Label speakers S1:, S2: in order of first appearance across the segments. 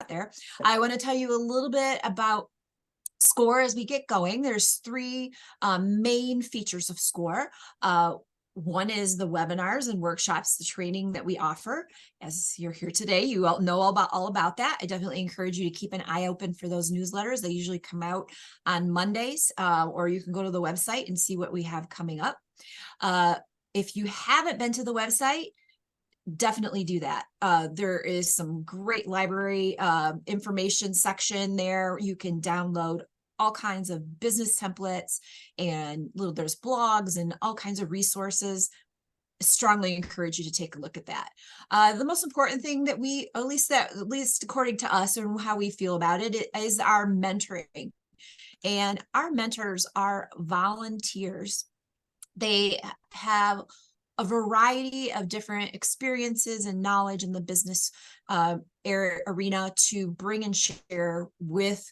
S1: there. I want to tell you a little bit about SCORE as we get going. There's three main features of SCORE. One is the webinars and workshops, the training that we offer. As you're here today, you all know all about that. I definitely encourage you to keep an eye open for those newsletters. They usually come out on Mondays, or you can go to the website and see what we have coming up. If you haven't been to the website, definitely do that. There is some great library information section there. You can download all kinds of business templates and there's blogs and all kinds of resources. I strongly encourage you to take a look at that. The most important thing that we, at least according to us and how we feel about it, is our mentoring. And our mentors are volunteers. They have a variety of different experiences and knowledge in the business arena to bring and share with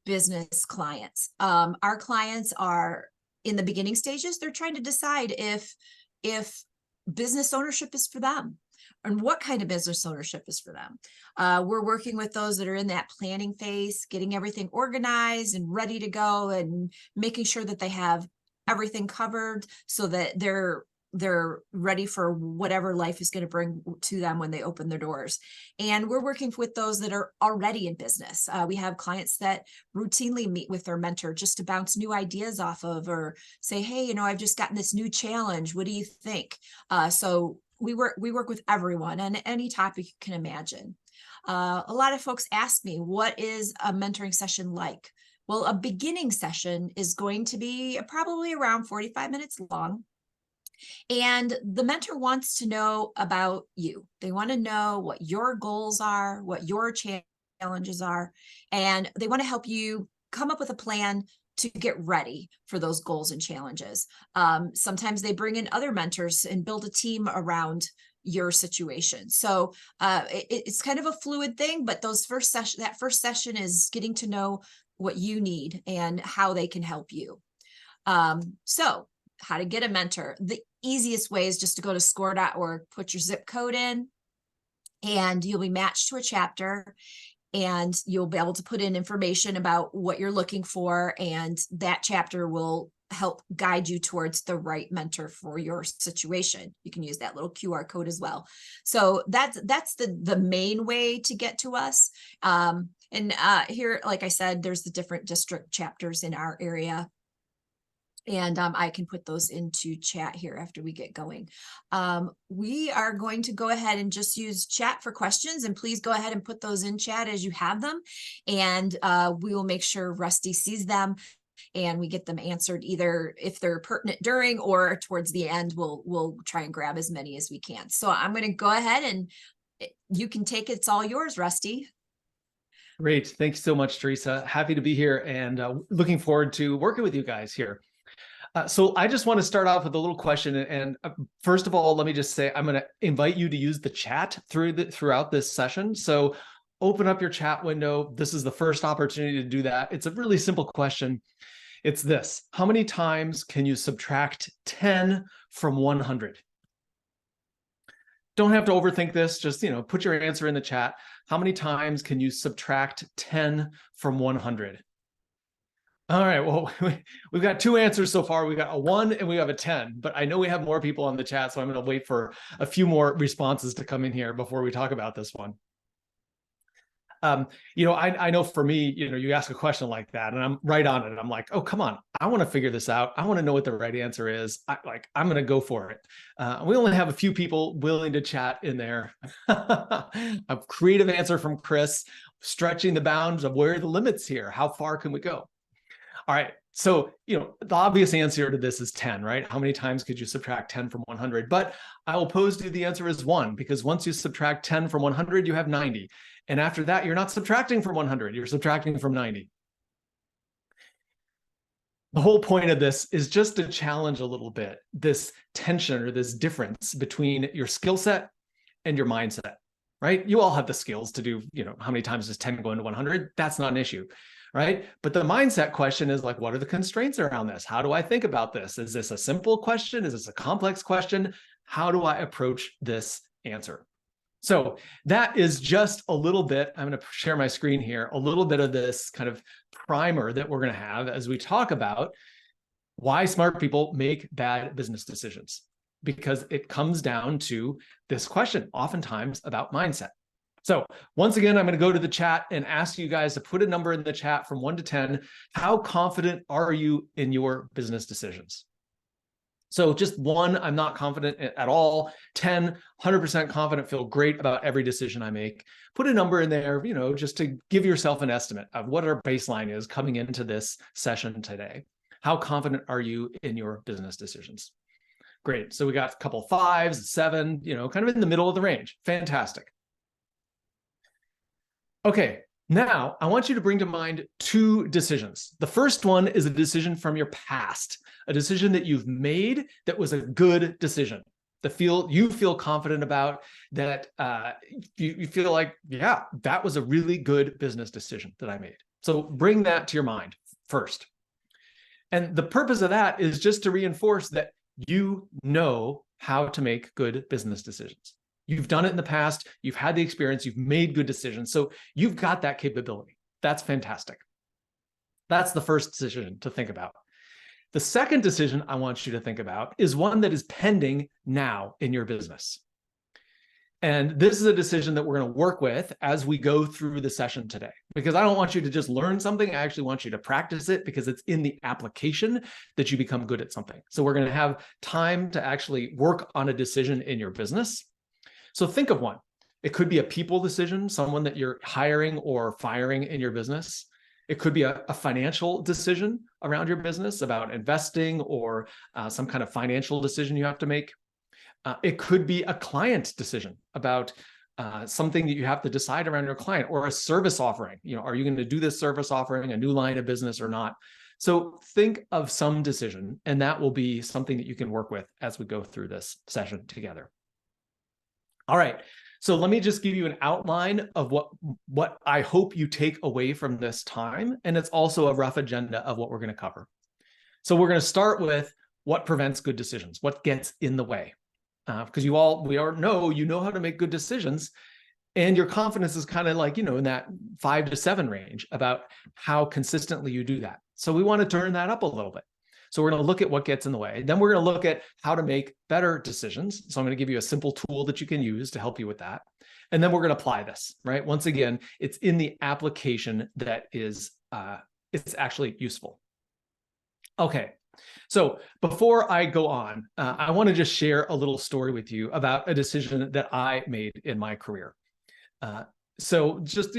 S1: business clients. Our clients are in the beginning stages. They're trying to decide if business ownership is for them and what kind of business ownership is for them. We're working with those that are in that planning phase, getting everything organized and ready to go and making sure that they have everything covered so that they're ready for whatever life is going to bring to them when they open their doors. And we're working with those that are already in business. We have clients that routinely meet with their mentor just to bounce new ideas off of, or say, hey, I've just gotten this new challenge. What do you think? So we work with everyone on any topic you can imagine. A lot of folks ask me, what is a mentoring session like? Well, a beginning session is going to be probably around 45 minutes long. And the mentor wants to know about you. They want to know what your goals are, what your challenges are, and they want to help you come up with a plan to get ready for those goals and challenges. Sometimes they bring in other mentors and build a team around your situation. So it's kind of a fluid thing, but that first session is getting to know what you need and how they can help you. So how to get a mentor. The easiest way is just to go to score.org, put your zip code in, and you'll be matched to a chapter, and you'll be able to put in information about what you're looking for, and that chapter will help guide you towards the right mentor for your situation. You can use that little QR code as well. So that's the main way to get to us. Here, like I said, there's the different district chapters in our area. And I can put those into chat here after we get going. We are going to go ahead and just use chat for questions, and please go ahead and put those in chat as you have them. And we will make sure Rusty sees them and we get them answered, either if they're pertinent during or towards the end. We'll try and grab as many as we can. So I'm going to go ahead and you can take it. It's all yours, Rusty.
S2: Great. Thanks so much, Teresa. Happy to be here and looking forward to working with you guys here. So I just want to start off with a little question. And first of all, let me just say, I'm going to invite you to use the chat throughout this session. So open up your chat window. This is the first opportunity to do that. It's a really simple question. It's this: how many times can you subtract 10 from 100? Don't have to overthink this. Just, put your answer in the chat. How many times can you subtract 10 from 100? All right, well, we've got two answers so far. We got a 1 and we have a 10, but I know we have more people on the chat, so I'm going to wait for a few more responses to come in here before we talk about this one. I know for me, you ask a question like that and I'm right on it. I'm like, oh, come on. I want to figure this out. I want to know what the right answer is. I'm going to go for it. We only have a few people willing to chat in there. A creative answer from Chris, stretching the bounds of where are the limits here? How far can we go? All right. So, the obvious answer to this is 10, right? How many times could you subtract 10 from 100? But I will pose to you the answer is 1, because once you subtract 10 from 100, you have 90. And after that, you're not subtracting from 100, you're subtracting from 90. The whole point of this is just to challenge a little bit this tension or this difference between your skill set and your mindset, right? You all have the skills to do, how many times does 10 go into 100? That's not an issue. Right? But the mindset question is like, what are the constraints around this? How do I think about this? Is this a simple question? Is this a complex question? How do I approach this answer? So that is just a little bit, I'm going to share my screen here, a little bit of this kind of primer that we're going to have as we talk about why smart people make bad business decisions, because it comes down to this question, oftentimes about mindset. So once again, I'm going to go to the chat and ask you guys to put a number in the chat from 1 to 10. How confident are you in your business decisions? So just 1, I'm not confident at all. 10, 100% confident, feel great about every decision I make. Put a number in there, just to give yourself an estimate of what our baseline is coming into this session today. How confident are you in your business decisions? Great. So we got a couple 5s, 7, kind of in the middle of the range. Fantastic. Okay. Now, I want you to bring to mind 2 decisions. The first one is a decision from your past, a decision that you've made that was a good decision, that you feel confident about, that you feel like, yeah, that was a really good business decision that I made. So bring that to your mind first. And the purpose of that is just to reinforce that you know how to make good business decisions. You've done it in the past, you've had the experience, you've made good decisions. So you've got that capability. That's fantastic. That's the first decision to think about. The second decision I want you to think about is one that is pending now in your business. And this is a decision that we're going to work with as we go through the session today, because I don't want you to just learn something. I actually want you to practice it, because it's in the application that you become good at something. So we're going to have time to actually work on a decision in your business. So think of one. It could be a people decision, someone that you're hiring or firing in your business. It could be a financial decision around your business about investing, or some kind of financial decision you have to make. It could be a client decision about something that you have to decide around your client, or a service offering. Are you going to do this service offering, a new line of business or not? So think of some decision, and that will be something that you can work with as we go through this session together. All right. So let me just give you an outline of what I hope you take away from this time. And it's also a rough agenda of what we're going to cover. So we're going to start with what prevents good decisions, what gets in the way. Because we all know how to make good decisions. And your confidence is kind of like, in that 5 to 7 range about how consistently you do that. So we want to turn that up a little bit. So we're going to look at what gets in the way. Then we're going to look at how to make better decisions. So I'm going to give you a simple tool that you can use to help you with that. And then we're going to apply this, right? Once again, it's in the application that is, it's actually useful. Okay. So before I go on, I want to just share a little story with you about a decision that I made in my career. So just,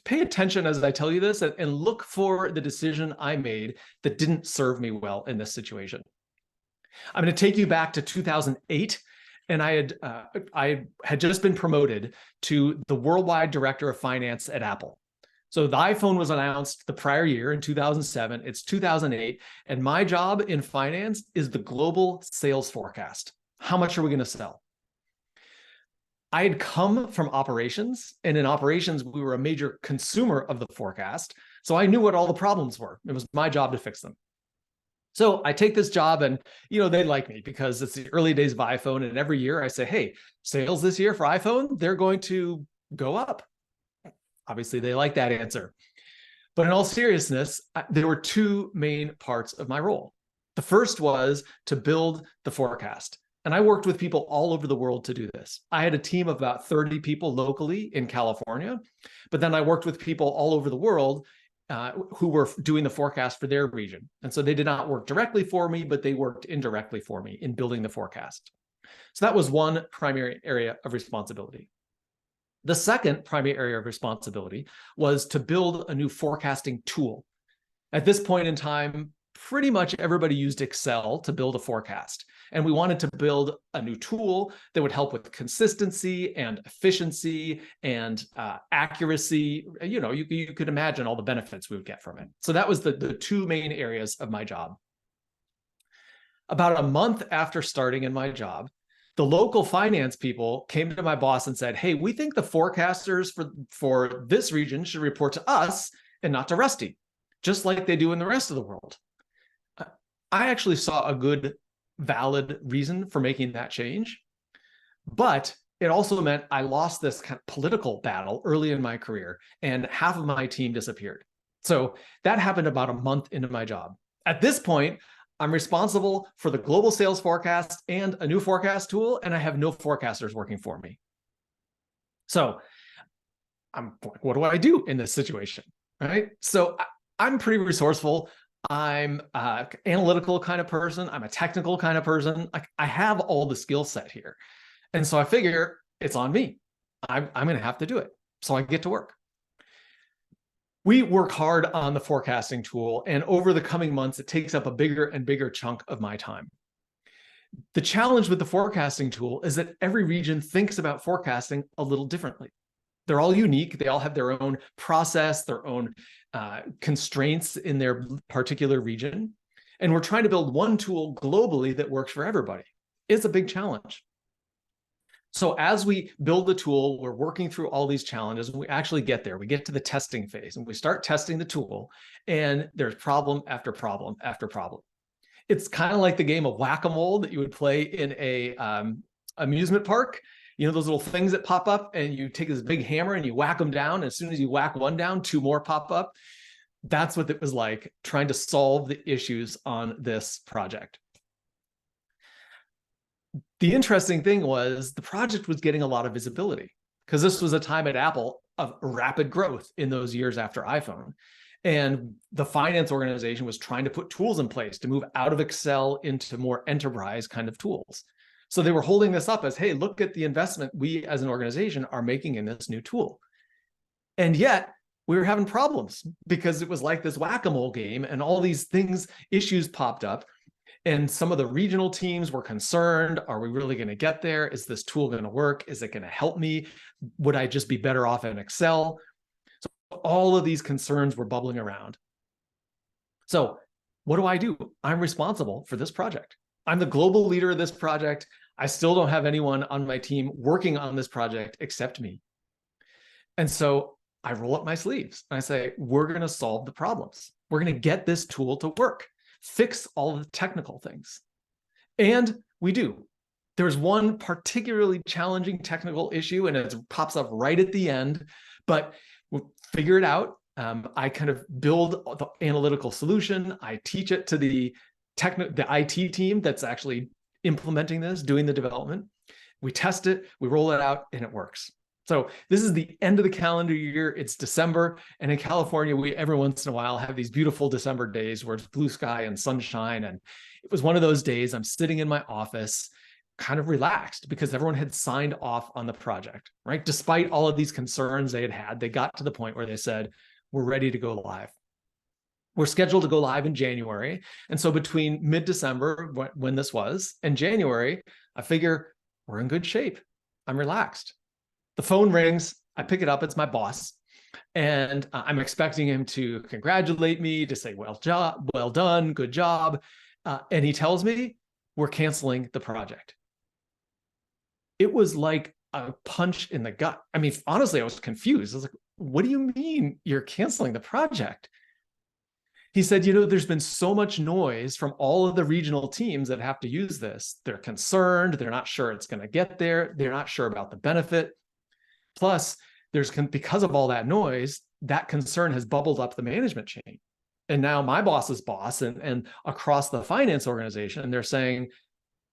S2: pay attention as I tell you this, and look for the decision I made that didn't serve me well in this situation. I'm going to take you back to 2008, and I had just been promoted to the worldwide director of finance at Apple. So the iPhone was announced the prior year in 2007. It's 2008, and my job in finance is the global sales forecast. How much are we going to sell? I had come from operations, and in operations, we were a major consumer of the forecast. So I knew what all the problems were. It was my job to fix them. So I take this job, and they like me because it's the early days of iPhone. And every year I say, hey, sales this year for iPhone, they're going to go up. Obviously, they like that answer. But in all seriousness, there were 2 main parts of my role. The first was to build the forecast. And I worked with people all over the world to do this. I had a team of about 30 people locally in California, but then I worked with people all over the world who were doing the forecast for their region. And so they did not work directly for me, but they worked indirectly for me in building the forecast. So that was one primary area of responsibility. The second primary area of responsibility was to build a new forecasting tool. At this point in time, pretty much everybody used Excel to build a forecast. And we wanted to build a new tool that would help with consistency and efficiency and accuracy. You could imagine all the benefits we would get from it. So that was the 2 main areas of my job. About a month after starting in my job, the local finance people came to my boss and said, hey, we think the forecasters for this region should report to us and not to Rusty, just like they do in the rest of the world. I actually saw a good, valid reason for making that change, but it also meant I lost this kind of political battle early in my career, and half of my team disappeared. So that happened about a month into my job. At this point, I'm responsible for the global sales forecast and a new forecast tool, and I have no forecasters working for me. So I'm like, what do I do in this situation? Right. So I'm pretty resourceful. I'm an analytical kind of person. I'm a technical kind of person. I have all the skill set here. And so I figure it's on me. I'm going to have to do it. So I get to work. We work hard on the forecasting tool, and over the coming months, it takes up a bigger and bigger chunk of my time. The challenge with the forecasting tool is that every region thinks about forecasting a little differently. They're all unique. They all have their own process, their own constraints in their particular region. And we're trying to build one tool globally that works for everybody. It's a big challenge. So as we build the tool, we're working through all these challenges, and we actually get there. We get to the testing phase, and we start testing the tool, and there's problem after problem after problem. It's kind of like the game of whack-a-mole that you would play in a amusement park. You know, those little things that pop up, and you take this big hammer and you whack them down. And as soon as you whack one down, two more pop up. That's what it was like trying to solve the issues on this project. The interesting thing was the project was getting a lot of visibility because this was a time at Apple of rapid growth in those years after iPhone. And the finance organization was trying to put tools in place to move out of Excel into more enterprise kind of tools. So they were holding this up as, hey, look at the investment we as an organization are making in this new tool. And yet we were having problems because it was like this whack-a-mole game, and all these things, issues popped up. And some of the regional teams were concerned. Are we really going to get there? Is this tool going to work? Is it going to help me? Would I just be better off in Excel? So all of these concerns were bubbling around. So what do? I'm responsible for this project. I'm the global leader of this project. I still don't have anyone on my team working on this project except me. And so I roll up my sleeves and I say, we're going to solve the problems. We're going to get this tool to work. Fix all the technical things. And we do. There's one particularly challenging technical issue, and it pops up right at the end, but we'll figure it out. I kind of build the analytical solution. I teach it to the IT team that's actually implementing this, doing the development. We test it, we roll it out, and it works. So this is the end of the calendar year. It's December. And in California, we every once in a while have these beautiful December days where it's blue sky and sunshine. And it was one of those days I'm sitting in my office, kind of relaxed because everyone had signed off on the project, right? Despite all of these concerns they had, they got to the point where they said, we're ready to go live. We're scheduled to go live in January. And so between mid-December, when this was, and January, I figure we're in good shape. I'm relaxed. The phone rings, I pick it up, it's my boss. And I'm expecting him to congratulate me, to say, well done, good job. And he tells me, we're canceling the project. It was like a punch in the gut. I mean, honestly, I was confused. I was like, what do you mean you're canceling the project? He said, there's been so much noise from all of the regional teams that have to use this. They're concerned. They're not sure it's going to get there. They're not sure about the benefit. Plus, because of all that noise, that concern has bubbled up the management chain. And now my boss's boss and across the finance organization, and they're saying,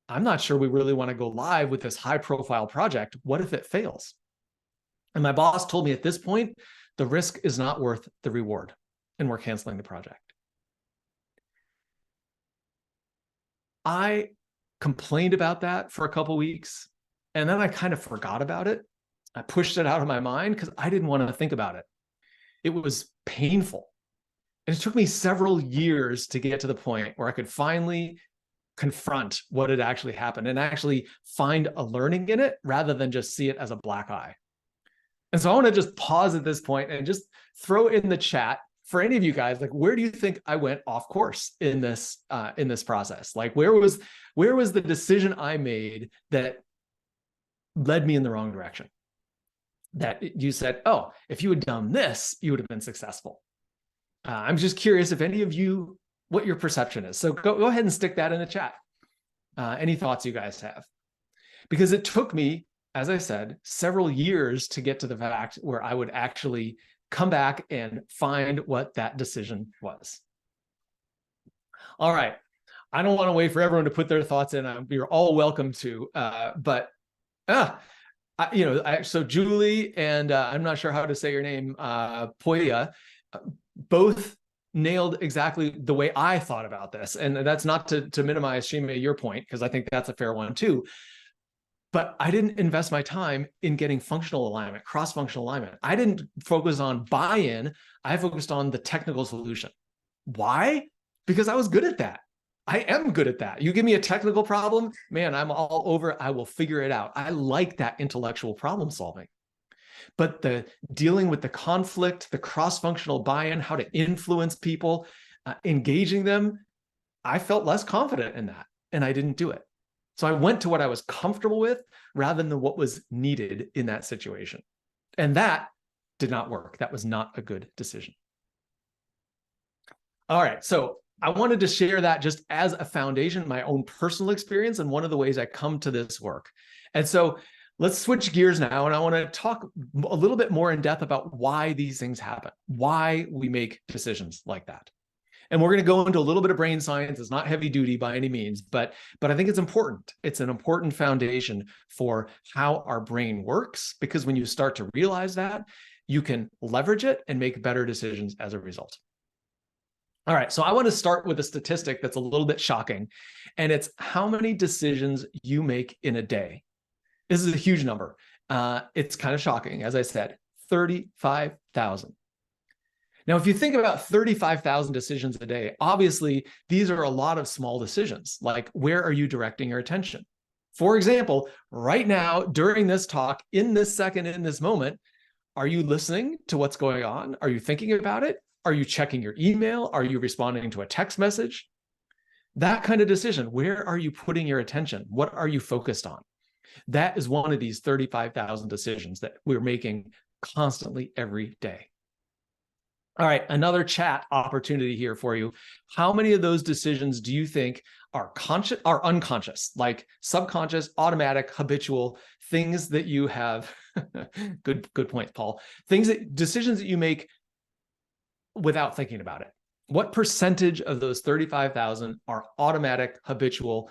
S2: I'm not sure we really want to go live with this high profile project. What if it fails? And my boss told me at this point, the risk is not worth the reward, and we're canceling the project. I complained about that for a couple of weeks, and then I kind of forgot about it. I pushed it out of my mind because I didn't want to think about it. It was painful. And it took me several years to get to the point where I could finally confront what had actually happened and actually find a learning in it rather than just see it as a black eye. And so I want to just pause at this point and just throw in the chat for any of you guys, like, where do you think I went off course in this process? Like, where was the decision I made that led me in the wrong direction? That you said, oh, if you had done this, you would have been successful. I'm just curious if any of you, what your perception is. So go ahead and stick that in the chat. Any thoughts you guys have? Because it took me as I said, several years to get to the fact where I would actually come back and find what that decision was. All right. I don't want to wait for everyone to put their thoughts in. You're all welcome to, so Julie and I'm not sure how to say your name, Poya, both nailed exactly the way I thought about this. And that's not to minimize, Shima, your point, because I think that's a fair one too. But I didn't invest my time in getting functional alignment, cross-functional alignment. I didn't focus on buy-in. I focused on the technical solution. Why? Because I was good at that. I am good at that. You give me a technical problem, man, I'm all over. I will figure it out. I like that intellectual problem solving. But the dealing with the conflict, the cross-functional buy-in, how to influence people, engaging them, I felt less confident in that, and I didn't do it. So I went to what I was comfortable with rather than what was needed in that situation. And that did not work. That was not a good decision. All right, so I wanted to share that just as a foundation, my own personal experience, and one of the ways I come to this work. And so let's switch gears now, and I want to talk a little bit more in depth about why these things happen, why we make decisions like that. And we're going to go into a little bit of brain science. It's not heavy duty by any means, but I think it's important. It's an important foundation for how our brain works, because when you start to realize that, you can leverage it and make better decisions as a result. All right, so I want to start with a statistic that's a little bit shocking, and it's how many decisions you make in a day. This is a huge number. It's kind of shocking, as I said, 35,000. Now, if you think about 35,000 decisions a day, obviously, these are a lot of small decisions, like where are you directing your attention? For example, right now, during this talk, in this second, in this moment, are you listening to what's going on? Are you thinking about it? Are you checking your email? Are you responding to a text message? That kind of decision, where are you putting your attention? What are you focused on? That is one of these 35,000 decisions that we're making constantly every day. All right, another chat opportunity here for you. How many of those decisions do you think are conscious, are unconscious, like subconscious, automatic, habitual, things that you have? Good point, Paul. Decisions that you make without thinking about it. What percentage of those 35,000 are automatic, habitual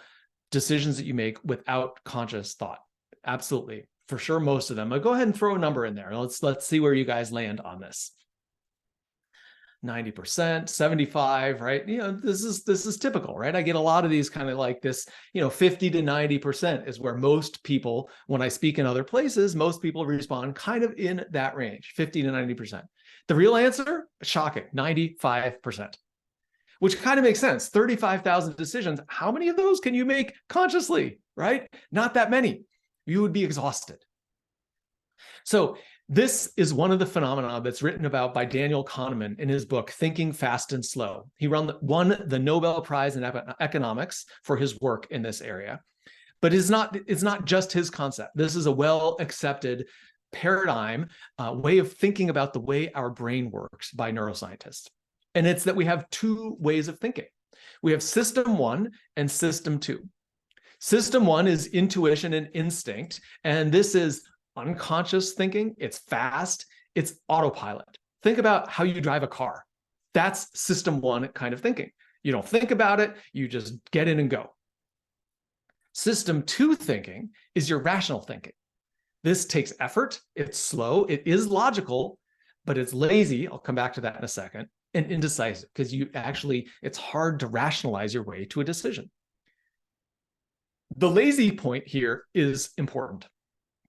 S2: decisions that you make without conscious thought? Absolutely, for sure, most of them. But go ahead and throw a number in there. Let's see where you guys land on this. 90%, 75, right? This is typical, right? I get a lot of these kind of like this, 50 to 90% is where most people, when I speak in other places, most people respond kind of in that range, 50 to 90%. The real answer, shocking, 95%, which kind of makes sense. 35,000 decisions. How many of those can you make consciously, right? Not that many. You would be exhausted. So this is one of the phenomena that's written about by Daniel Kahneman in his book, Thinking Fast and Slow. He won the Nobel Prize in economics for his work in this area. But it's not just his concept. This is a well-accepted paradigm, way of thinking about the way our brain works by neuroscientists. And it's that we have two ways of thinking. We have system one and system two. System one is intuition and instinct, and this is unconscious thinking. It's fast. It's autopilot. Think about how you drive a car. That's system one kind of thinking. You don't think about it. You just get in and go. System two thinking is your rational thinking. This takes effort. It's slow. It is logical, but it's lazy. I'll come back to that in a second. And indecisive, because it's hard to rationalize your way to a decision. The lazy point here is important,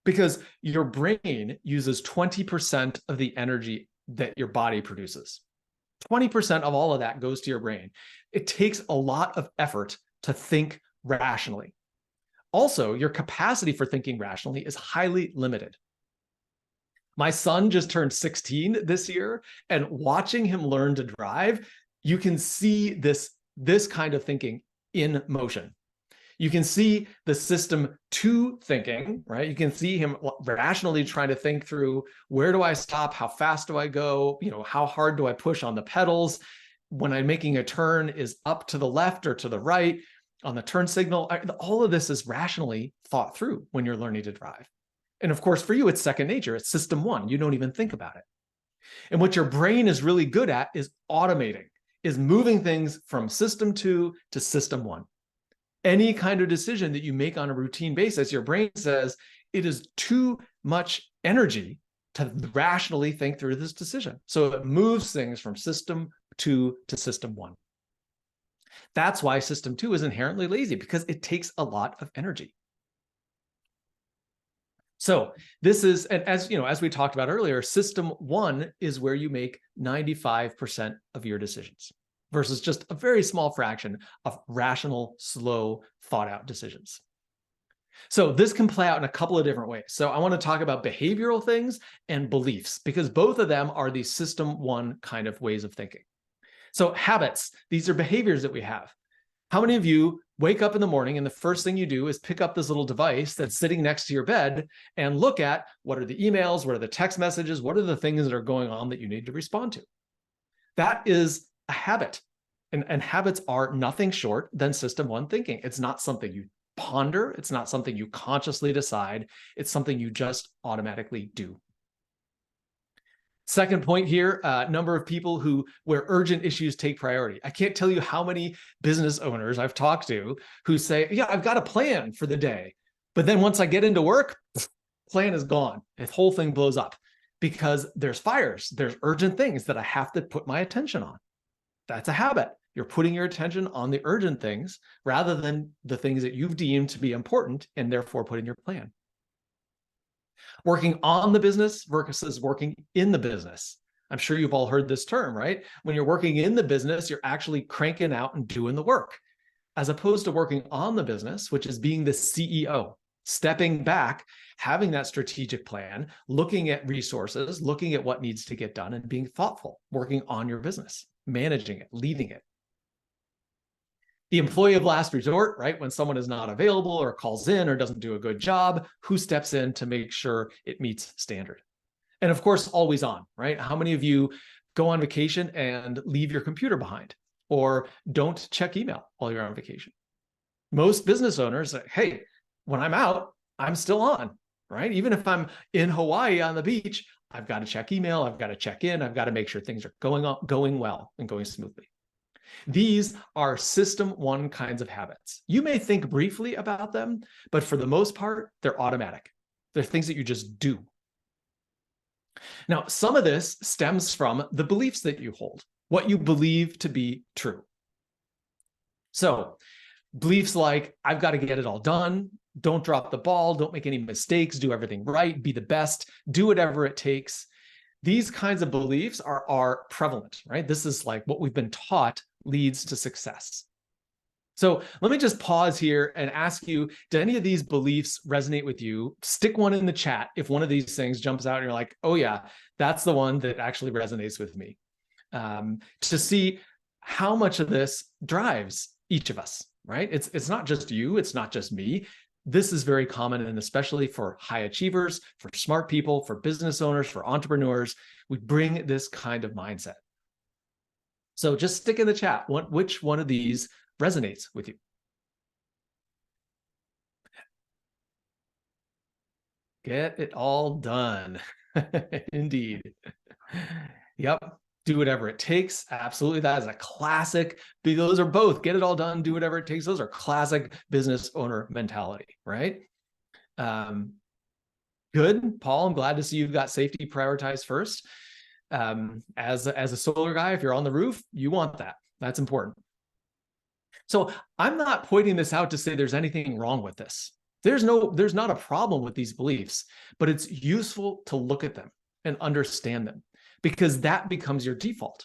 S2: because your brain uses 20% of the energy that your body produces. 20% of all of that goes to your brain. It takes a lot of effort to think rationally. Also, your capacity for thinking rationally is highly limited. My son just turned 16 this year, and watching him learn to drive, you can see this kind of thinking in motion. You can see the system two thinking, right? You can see him rationally trying to think through, where do I stop? How fast do I go? How hard do I push on the pedals? When I'm making a turn, is up to the left or to the right on the turn signal? All of this is rationally thought through when you're learning to drive. And of course, for you, it's second nature. It's system one. You don't even think about it. And what your brain is really good at is automating, is moving things from system two to system one. Any kind of decision that you make on a routine basis, your brain says it is too much energy to rationally think through this decision. So it moves things from system two to system one. That's why system two is inherently lazy, because it takes a lot of energy. So this is, and as you know, as we talked about earlier, system one is where you make 95% of your decisions versus just a very small fraction of rational, slow, thought out decisions. So this can play out in a couple of different ways. So I want to talk about behavioral things and beliefs, because both of them are these system one kind of ways of thinking. So habits, these are behaviors that we have. How many of you wake up in the morning and the first thing you do is pick up this little device that's sitting next to your bed and look at what are the emails, what are the text messages, what are the things that are going on that you need to respond to? That is a habit. And habits are nothing short than system one thinking. It's not something you ponder. It's not something you consciously decide. It's something you just automatically do. Second point here, number of people where urgent issues take priority. I can't tell you how many business owners I've talked to who say, yeah, I've got a plan for the day. But then once I get into work, plan is gone. The whole thing blows up because there's fires. There's urgent things that I have to put my attention on. That's a habit. You're putting your attention on the urgent things rather than the things that you've deemed to be important and therefore put in your plan. Working on the business versus working in the business. I'm sure you've all heard this term, right? When you're working in the business, you're actually cranking out and doing the work, as opposed to working on the business, which is being the CEO, stepping back, having that strategic plan, looking at resources, looking at what needs to get done, and being thoughtful, working on your business, managing it, leading it. The employee of last resort, right? When someone is not available or calls in or doesn't do a good job, who steps in to make sure it meets standard? And of course, always on, right? How many of you go on vacation and leave your computer behind or don't check email while you're on vacation? Most business owners say, hey, when I'm out, I'm still on, right? Even if I'm in Hawaii on the beach, I've got to check email, I've got to check in, I've got to make sure things are going well and going smoothly. These are system one kinds of habits. You may think briefly about them, but for the most part, they're automatic. They're things that you just do. Now, some of this stems from the beliefs that you hold, what you believe to be true. So beliefs like, I've got to get it all done, don't drop the ball, don't make any mistakes, do everything right, be the best, do whatever it takes. These kinds of beliefs are prevalent, right? This is like what we've been taught leads to success. So let me just pause here and ask you, do any of these beliefs resonate with you? Stick one in the chat if one of these things jumps out and you're like, oh yeah, that's the one that actually resonates with me. To see how much of this drives each of us, right? It's not just you, it's not just me. This is very common, and especially for high achievers, for smart people, for business owners, for entrepreneurs, we bring this kind of mindset. So just stick in the chat, which one of these resonates with you? Get it all done. Indeed. Yep. Do whatever it takes. Absolutely. That is a classic. Those are both get it all done, do whatever it takes. Those are classic business owner mentality, right? Good. Paul, I'm glad to see you've got safety prioritized first. As a solar guy, if you're on the roof, you want that. That's important. So I'm not pointing this out to say there's anything wrong with this. There's not a problem with these beliefs, but it's useful to look at them and understand them, because that becomes your default.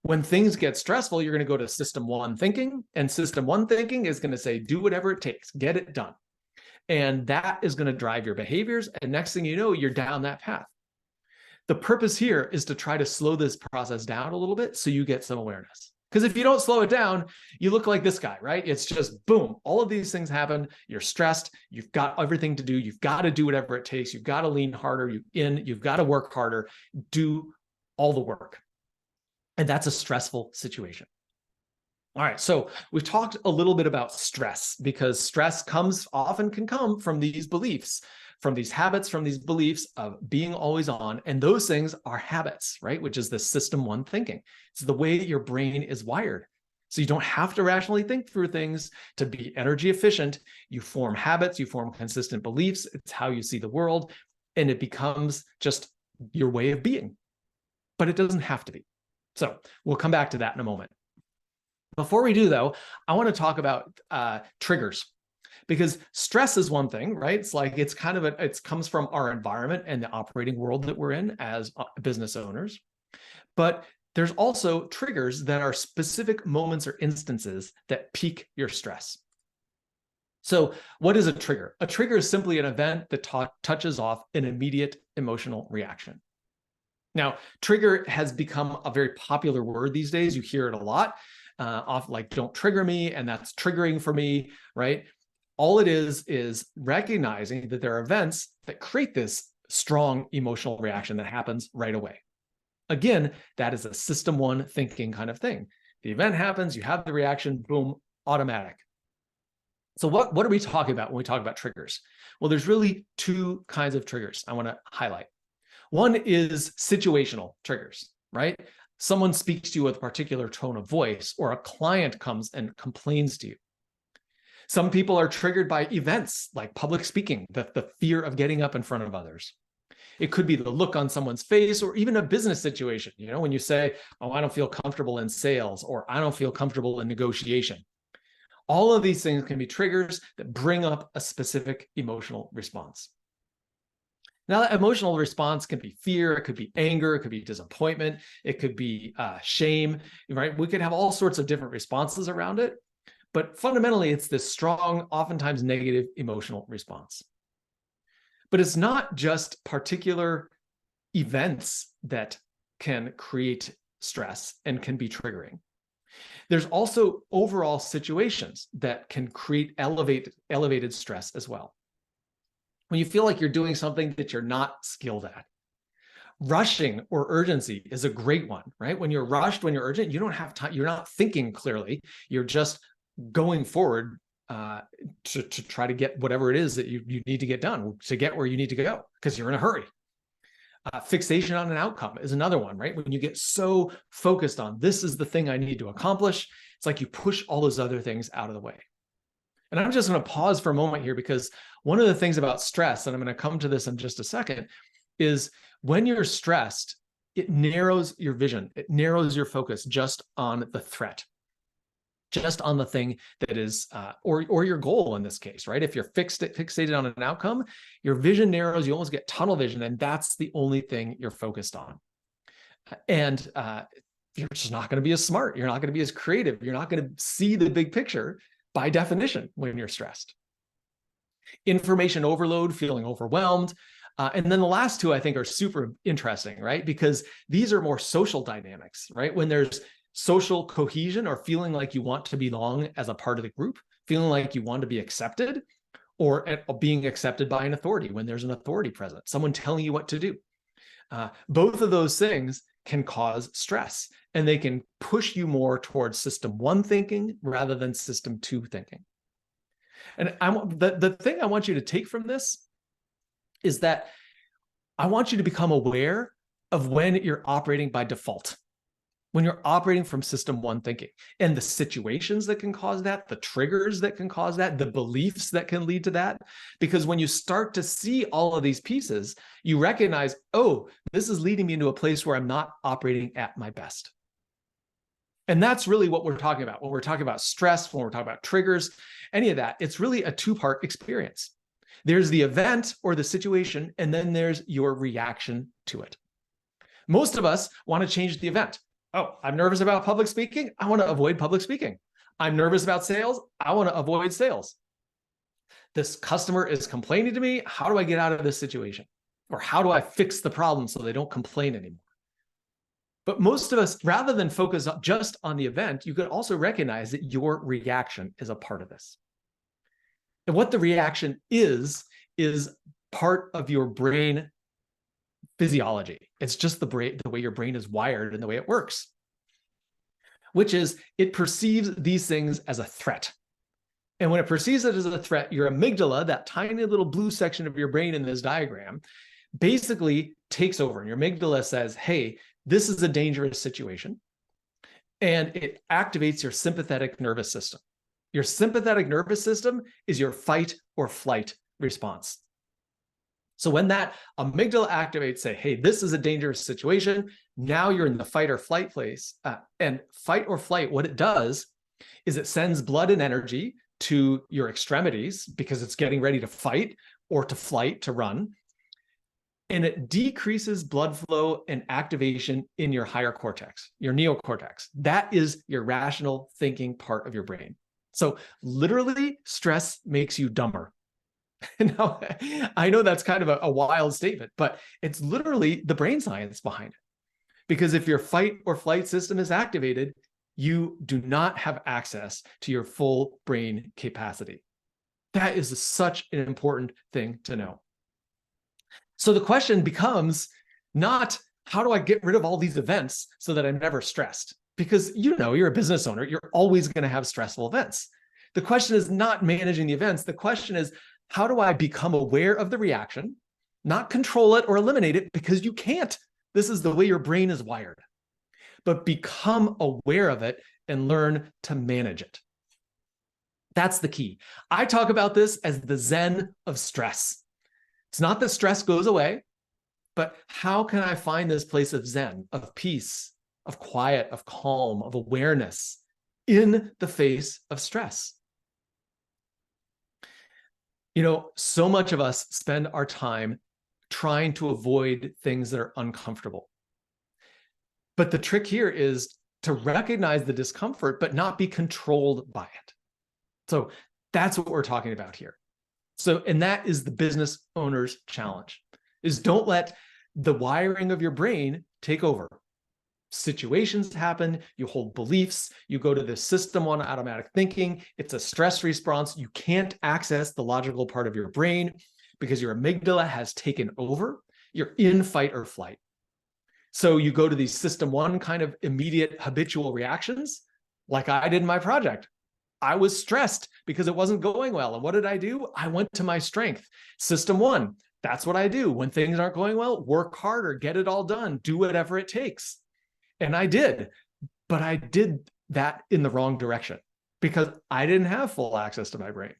S2: When things get stressful, you're going to go to system one thinking, and system one thinking is going to say, do whatever it takes, get it done. And that is going to drive your behaviors. And next thing you know, you're down that path. The purpose here is to try to slow this process down a little bit so you get some awareness. Because if you don't slow it down, you look like this guy, right? It's just boom, all of these things happen. You're stressed. You've got everything to do. You've got to do whatever it takes. You've got to lean harder. You've got to work harder, do all the work. And that's a stressful situation. All right, so we've talked a little bit about stress, because stress often can come from these beliefs. from these habits, from these beliefs of being always on. And those things are habits, right? Which is the system one thinking. It's the way your brain is wired. So you don't have to rationally think through things to be energy efficient. You form habits, you form consistent beliefs. It's how you see the world, and it becomes just your way of being. But it doesn't have to be. So we'll come back to that in a moment. Before we do, though, I want to talk about triggers, because stress is one thing, right? It's like it comes from our environment and the operating world that we're in as business owners. But there's also triggers that are specific moments or instances that pique your stress. So what is a trigger? A trigger is simply an event that touches off an immediate emotional reaction. Now, trigger has become a very popular word these days. You hear it a lot, off like, don't trigger me, and that's triggering for me, right? All it is recognizing that there are events that create this strong emotional reaction that happens right away. Again, that is a system one thinking kind of thing. The event happens, you have the reaction, boom, automatic. So what are we talking about when we talk about triggers? Well, there's really two kinds of triggers I want to highlight. One is situational triggers, right? Someone speaks to you with a particular tone of voice, or a client comes and complains to you. Some people are triggered by events like public speaking, the fear of getting up in front of others. It could be the look on someone's face, or even a business situation. You know, when you say, oh, I don't feel comfortable in sales, or I don't feel comfortable in negotiation. All of these things can be triggers that bring up a specific emotional response. Now, that emotional response can be fear, it could be anger, it could be disappointment, it could be shame, right? We could have all sorts of different responses around it, but fundamentally, it's this strong, oftentimes negative emotional response. But it's not just particular events that can create stress and can be triggering. There's also overall situations that can create elevated stress as well. When you feel like you're doing something that you're not skilled at. Rushing or urgency is a great one, right? When you're rushed, when you're urgent, you don't have time, you're not thinking clearly, you're just going forward to try to get whatever it is that you need to get done to get where you need to go because you're in a hurry. Fixation on an outcome is another one, right? When you get so focused on this is the thing I need to accomplish, it's like you push all those other things out of the way. And I'm just going to pause for a moment here, because one of the things about stress, and I'm going to come to this in just a second, is when you're stressed, it narrows your vision. It narrows your focus just on the threat, just on the thing that is, or your goal in this case, right? If you're fixated on an outcome, your vision narrows, you almost get tunnel vision, and that's the only thing you're focused on. And you're just not going to be as smart. You're not going to be as creative. You're not going to see the big picture by definition when you're stressed. Information overload, feeling overwhelmed. And then the last two I think are super interesting, right? Because these are more social dynamics, right? When there's social cohesion, or feeling like you want to belong as a part of the group, feeling like you want to be accepted, or being accepted by an authority when there's an authority present, someone telling you what to do. Both of those things can cause stress, and they can push you more towards system one thinking rather than system two thinking. And the thing I want you to take from this is that I want you to become aware of when you're operating by default, when you're operating from system one thinking, and the situations that can cause that, the triggers that can cause that, the beliefs that can lead to that. Because when you start to see all of these pieces, you recognize, oh, this is leading me into a place where I'm not operating at my best. And that's really what we're talking about. When we're talking about stress, when we're talking about triggers, any of that, it's really a two-part experience. There's the event or the situation, and then there's your reaction to it. Most of us want to change the event. Oh, I'm nervous about public speaking. I want to avoid public speaking. I'm nervous about sales. I want to avoid sales. This customer is complaining to me. How do I get out of this situation? Or how do I fix the problem so they don't complain anymore? But most of us, rather than focus just on the event, you could also recognize that your reaction is a part of this. And what the reaction is part of your brain physiology. It's just the way your brain is wired and the way it works, which is it perceives these things as a threat. And when it perceives it as a threat, your amygdala, that tiny little blue section of your brain in this diagram, basically takes over. And your amygdala says, hey, this is a dangerous situation. And it activates your sympathetic nervous system. Your sympathetic nervous system is your fight or flight response. So when that amygdala activates, say, hey, this is a dangerous situation, now you're in the fight or flight place. And fight or flight, what it does is it sends blood and energy to your extremities because it's getting ready to fight or to flight, to run. And it decreases blood flow and activation in your higher cortex, your neocortex. That is your rational thinking part of your brain. So literally, stress makes you dumber. Now, I know that's kind of a wild statement, but it's literally the brain science behind it. Because if your fight or flight system is activated, you do not have access to your full brain capacity. That is such an important thing to know. So the question becomes not, how do I get rid of all these events so that I'm never stressed? Because you're a business owner, you're always going to have stressful events. The question is not managing the events. The question is, how do I become aware of the reaction, not control it or eliminate it, because you can't. This is the way your brain is wired. But become aware of it and learn to manage it. That's the key. I talk about this as the Zen of stress. It's not that stress goes away, but how can I find this place of Zen, of peace, of quiet, of calm, of awareness in the face of stress? So much of us spend our time trying to avoid things that are uncomfortable. But the trick here is to recognize the discomfort, but not be controlled by it. So that's what we're talking about here. And that is the business owner's challenge, is don't let the wiring of your brain take over. Situations happen, you hold beliefs, you go to the system one automatic thinking, it's a stress response. You can't access the logical part of your brain because your amygdala has taken over. You're in fight or flight. So you go to these system one kind of immediate habitual reactions, like I did in my project. I was stressed because it wasn't going well. And what did I do? I went to my strength. System one, that's what I do. When things aren't going well, work harder, get it all done, do whatever it takes. And I did, but I did that in the wrong direction because I didn't have full access to my brain.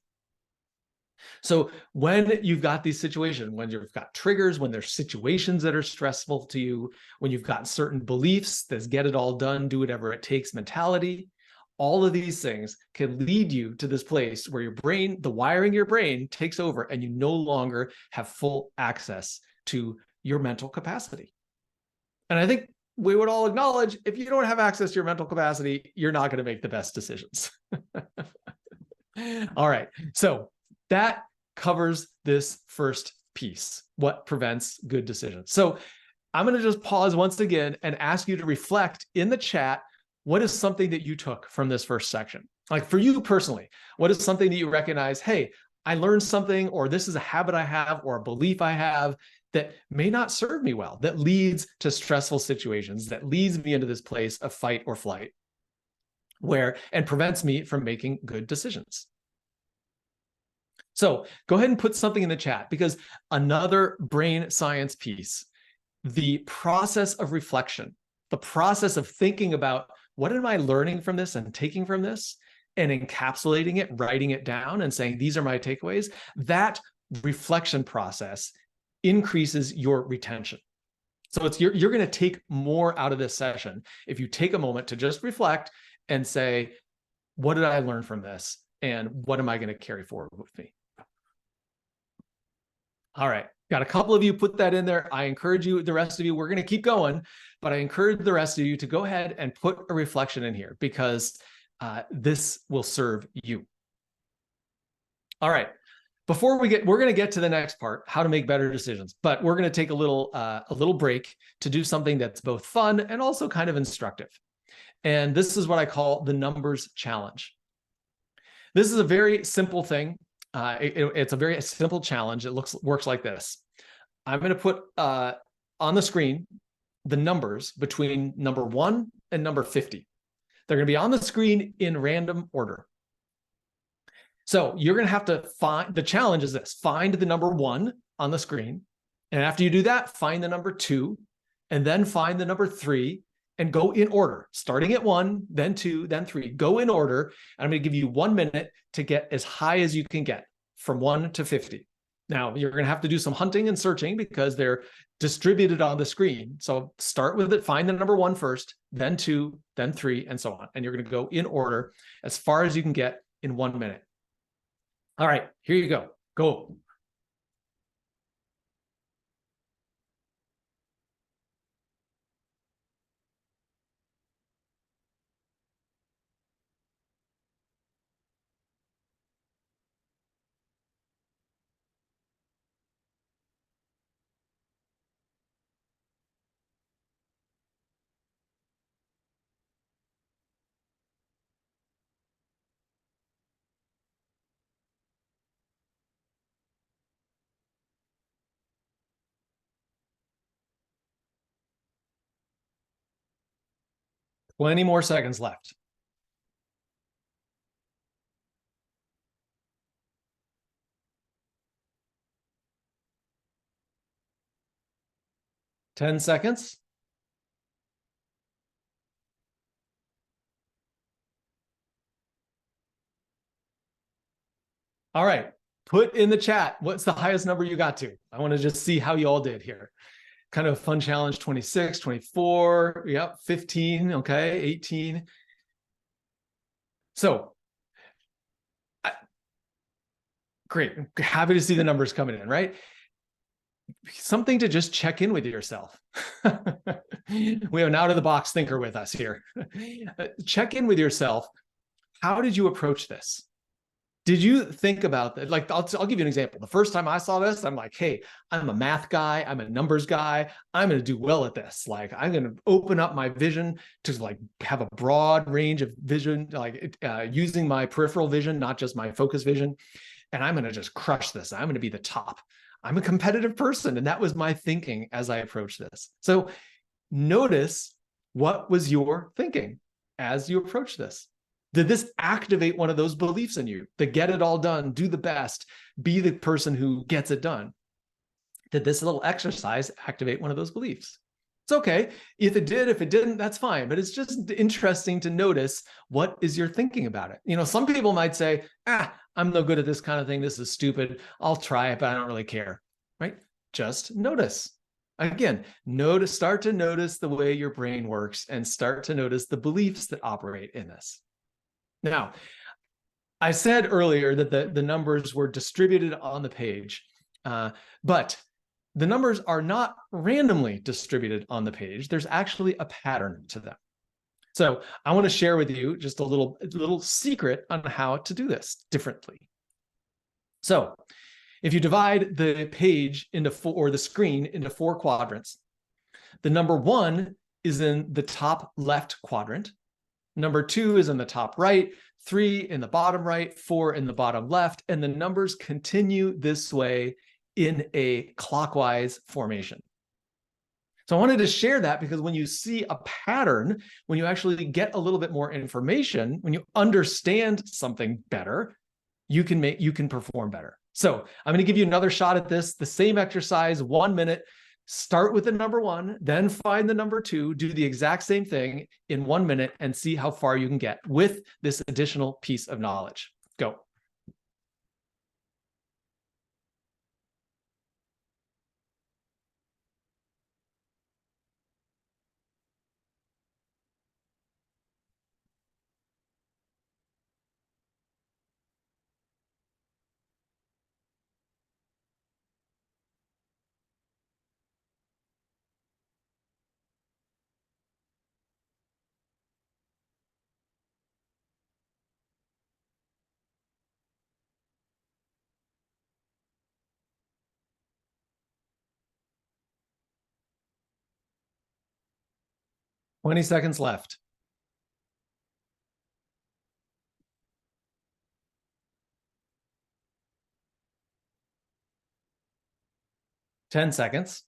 S2: So when you've got these situations, when you've got triggers, when there's situations that are stressful to you, when you've got certain beliefs, this get it all done, do whatever it takes mentality, all of these things can lead you to this place where your brain, the wiring of your brain takes over and you no longer have full access to your mental capacity. And I think we would all acknowledge, if you don't have access to your mental capacity, you're not going to make the best decisions. All right. So that covers this first piece, what prevents good decisions. So I'm going to just pause once again and ask you to reflect in the chat, what is something that you took from this first section? Like for you personally, what is something that you recognize, hey, I learned something, or this is a habit I have, or a belief I have that may not serve me well, that leads to stressful situations, that leads me into this place of fight or flight, and prevents me from making good decisions. So go ahead and put something in the chat, because another brain science piece, the process of reflection, the process of thinking about what am I learning from this and taking from this and encapsulating it, writing it down and saying, these are my takeaways, that reflection process increases your retention. So you're going to take more out of this session if you take a moment to just reflect and say, what did I learn from this? And what am I going to carry forward with me? All right. Got a couple of you put that in there. I encourage you, the rest of you, we're going to keep going, but I encourage the rest of you to go ahead and put a reflection in here, because this will serve you. All right. We're going to get to the next part, how to make better decisions, but we're going to take a little break to do something that's both fun and also kind of instructive. And this is what I call the numbers challenge. This is a very simple thing. It's a very simple challenge. It works like this. I'm going to put on the screen the numbers between number 1 and number 50. They're going to be on the screen in random order. So you're going to have to find, the challenge is this: find the number 1 on the screen. And after you do that, find the number 2, and then find the number 3, and go in order, starting at 1, then 2, then 3. Go in order. And I'm going to give you 1 minute to get as high as you can get, from 1 to 50. Now, you're going to have to do some hunting and searching because they're distributed on the screen. So start with it, find the number 1 first, then 2, then 3, and so on. And you're going to go in order as far as you can get in 1 minute. All right, here you go. Go. Plenty more seconds left. 10 seconds. All right. Put in the chat, what's the highest number you got to? I want to just see how you all did here. Kind of fun challenge: 26, 24, yep, 15, okay, 18. So, great. Happy to see the numbers coming in, right? Something to just check in with yourself. We have an out-of-the-box thinker with us here. Check in with yourself. How did you approach this? Did you think about that? Like, I'll give you an example. The first time I saw this, I'm like, hey, I'm a math guy. I'm a numbers guy. I'm going to do well at this. Like, I'm going to open up my vision to like have a broad range of vision, like using my peripheral vision, not just my focus vision. And I'm going to just crush this. I'm going to be the top. I'm a competitive person. And that was my thinking as I approached this. So notice, what was your thinking as you approached this? Did this activate one of those beliefs in you? The get it all done, do the best, be the person who gets it done. Did this little exercise activate one of those beliefs? It's okay. If it did, if it didn't, that's fine. But it's just interesting to notice, what is your thinking about it? You know, some people might say, I'm no good at this kind of thing. This is stupid. I'll try it, but I don't really care, right? Just notice. Again, start to notice the way your brain works and start to notice the beliefs that operate in this. Now, I said earlier that the numbers were distributed on the page, but the numbers are not randomly distributed on the page. There's actually a pattern to them. So I want to share with you just a little secret on how to do this differently. So if you divide the page into or the screen into 4 quadrants, the number 1 is in the top left quadrant. Number 2 is in the top right, 3 in the bottom right, 4 in the bottom left, and the numbers continue this way in a clockwise formation. So I wanted to share that because when you see a pattern, when you actually get a little bit more information, when you understand something better, you can perform better. So I'm going to give you another shot at this, the same exercise, 1 minute. Start with the number 1, then find the number 2, do the exact same thing in 1 minute and see how far you can get with this additional piece of knowledge. Go. Twenty seconds left. 10 seconds.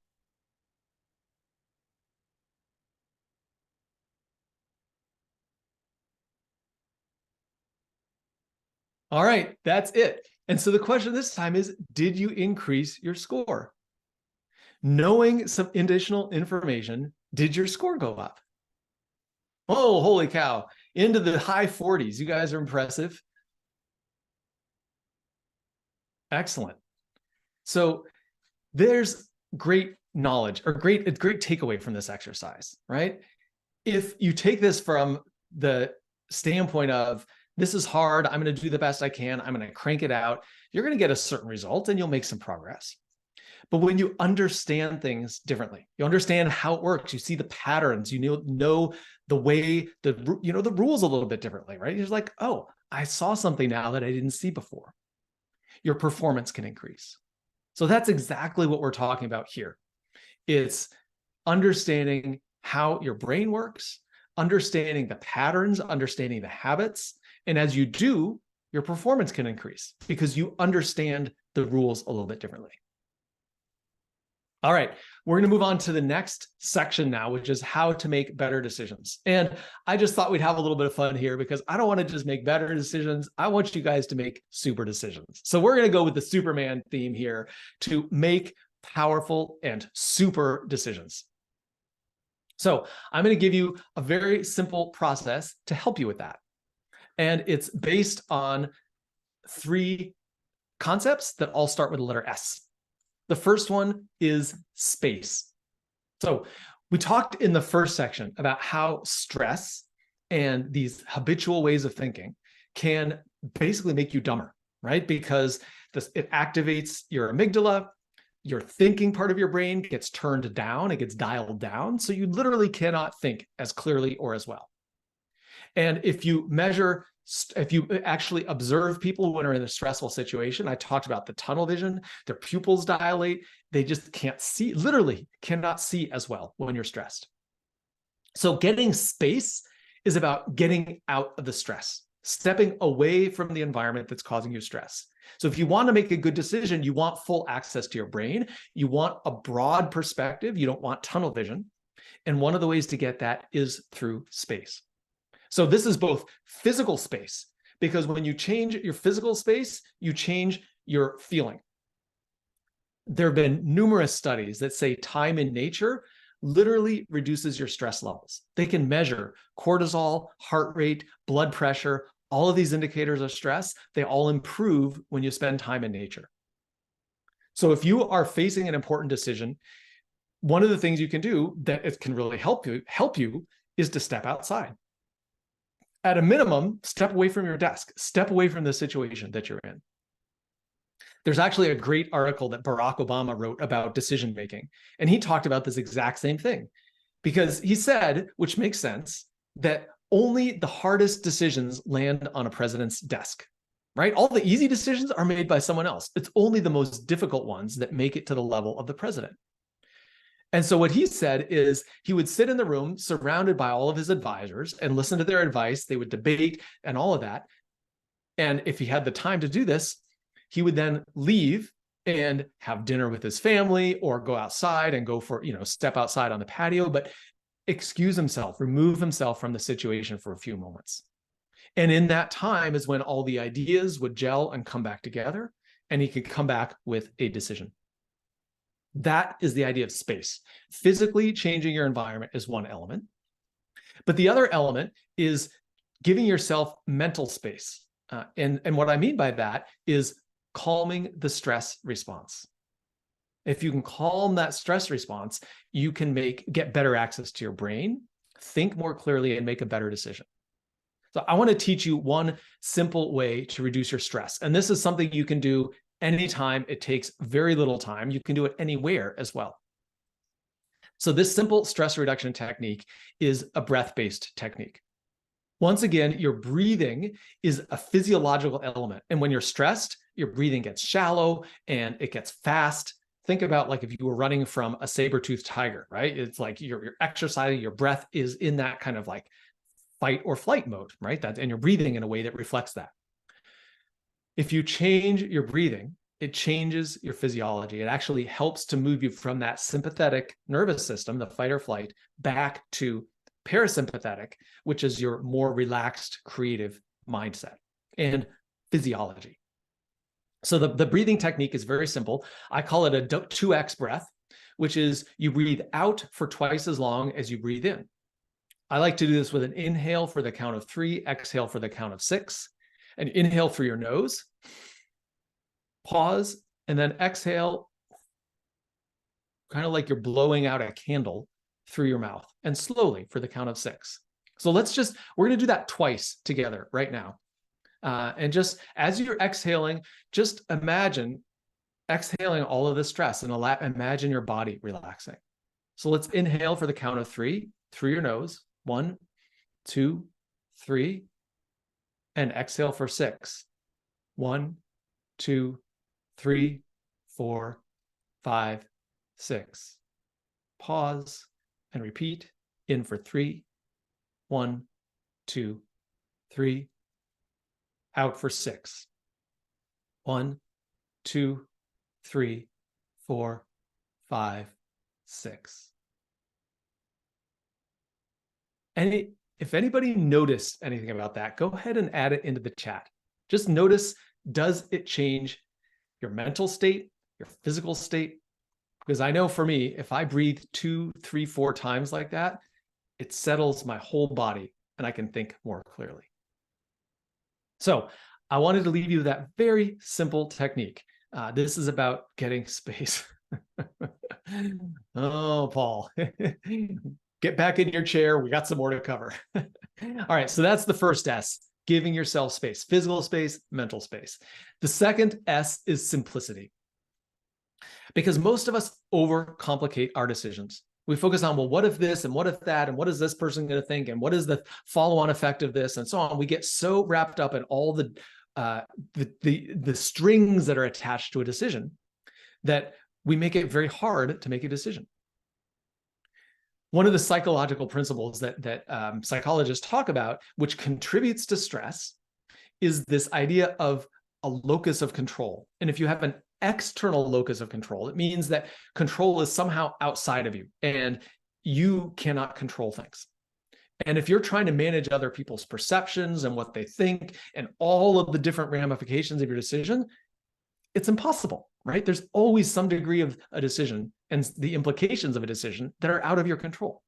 S2: All right, that's it. And so the question this time is, did you increase your score? Knowing some additional information, did your score go up? Oh, holy cow, into the high 40s. You guys are impressive. Excellent. So there's great knowledge or great takeaway from this exercise, right? If you take this from the standpoint of this is hard, I'm going to do the best I can, I'm going to crank it out, you're going to get a certain result and you'll make some progress. But when you understand things differently, you understand how it works, you see the patterns, you know the way, the rules a little bit differently, right? You're like, oh, I saw something now that I didn't see before. Your performance can increase. So that's exactly what we're talking about here. It's understanding how your brain works, understanding the patterns, understanding the habits. And as you do, your performance can increase because you understand the rules a little bit differently. All right, we're going to move on to the next section now, which is how to make better decisions. And I just thought we'd have a little bit of fun here because I don't want to just make better decisions. I want you guys to make super decisions. So we're going to go with the Superman theme here to make powerful and super decisions. So I'm going to give you a very simple process to help you with that. And it's based on 3 concepts that all start with the letter S. The first one is space. So we talked in the first section about how stress and these habitual ways of thinking can basically make you dumber, right? Because it activates your amygdala, your thinking part of your brain gets turned down, it gets dialed down. So you literally cannot think as clearly or as well. And if you actually observe people when are in a stressful situation, I talked about the tunnel vision, their pupils dilate, they just can't see, literally cannot see as well when you're stressed. So getting space is about getting out of the stress, stepping away from the environment that's causing you stress. So if you want to make a good decision, you want full access to your brain, you want a broad perspective, you don't want tunnel vision. And one of the ways to get that is through space. So this is both physical space, because when you change your physical space, you change your feeling. There have been numerous studies that say time in nature literally reduces your stress levels. They can measure cortisol, heart rate, blood pressure, all of these indicators of stress. They all improve when you spend time in nature. So if you are facing an important decision, one of the things you can do that it can really help you is to step outside. At a minimum, step away from your desk, step away from the situation that you're in. There's actually a great article that Barack Obama wrote about decision making, and he talked about this exact same thing, because he said, which makes sense, that only the hardest decisions land on a president's desk, right? All the easy decisions are made by someone else. It's only the most difficult ones that make it to the level of the president. And so what he said is he would sit in the room surrounded by all of his advisors and listen to their advice. They would debate and all of that. And if he had the time to do this, he would then leave and have dinner with his family or go outside and go for, step outside on the patio, but excuse himself, remove himself from the situation for a few moments. And in that time is when all the ideas would gel and come back together, and he could come back with a decision. That is the idea of space. Physically changing your environment is one element. But the other element is giving yourself mental space. And what I mean by that is calming the stress response. If you can calm that stress response, you can get better access to your brain, think more clearly, and make a better decision. So I want to teach you one simple way to reduce your stress. And this is something you can do anytime. It takes very little time. You can do it anywhere as well. So this simple stress reduction technique is a breath-based technique. Once again, your breathing is a physiological element. And when you're stressed, your breathing gets shallow and it gets fast. Think about like if you were running from a saber-toothed tiger, right? It's like you're exercising, your breath is in that kind of like fight or flight mode, right? And you're breathing in a way that reflects that. If you change your breathing, it changes your physiology. It actually helps to move you from that sympathetic nervous system, the fight or flight, back to parasympathetic, which is your more relaxed, creative mindset. And physiology. So the breathing technique is very simple. I call it a 2x breath, which is you breathe out for twice as long as you breathe in. I like to do this with an inhale for the count of 3, exhale for the count of 6. And inhale through your nose, pause, and then exhale, kind of like you're blowing out a candle through your mouth, and slowly for the count of 6. So we're going to do that twice together right now. And just as you're exhaling, just imagine exhaling all of the stress and imagine your body relaxing. So let's inhale for the count of 3 through your nose. 1, 2, 3, and exhale for 6. 1, 2, 3, 4, 5, 6. Pause and repeat. In for 3. 1, 2, 3. Out for 6. 1, 2, 3, 4, 5, 6. And if anybody noticed anything about that, go ahead and add it into the chat. Just notice, does it change your mental state, your physical state? Because I know for me, if I breathe 2, 3, 4 times like that, it settles my whole body and I can think more clearly. So I wanted to leave you with that very simple technique. This is about getting space. Oh, Paul, get back in your chair. We got some more to cover. All right, so that's the first S, giving yourself space, physical space, mental space. The second S is simplicity. Because most of us overcomplicate our decisions. We focus on, well, what if this and what if that, and what is this person going to think, and what is the follow-on effect of this, and so on. We get so wrapped up in all the strings that are attached to a decision that we make it very hard to make a decision. One of the psychological principles that psychologists talk about, which contributes to stress, is this idea of a locus of control. And if you have an external locus of control, it means that control is somehow outside of you and you cannot control things. And if you're trying to manage other people's perceptions and what they think and all of the different ramifications of your decision, it's impossible, right? There's always some degree of a decision and the implications of a decision that are out of your control.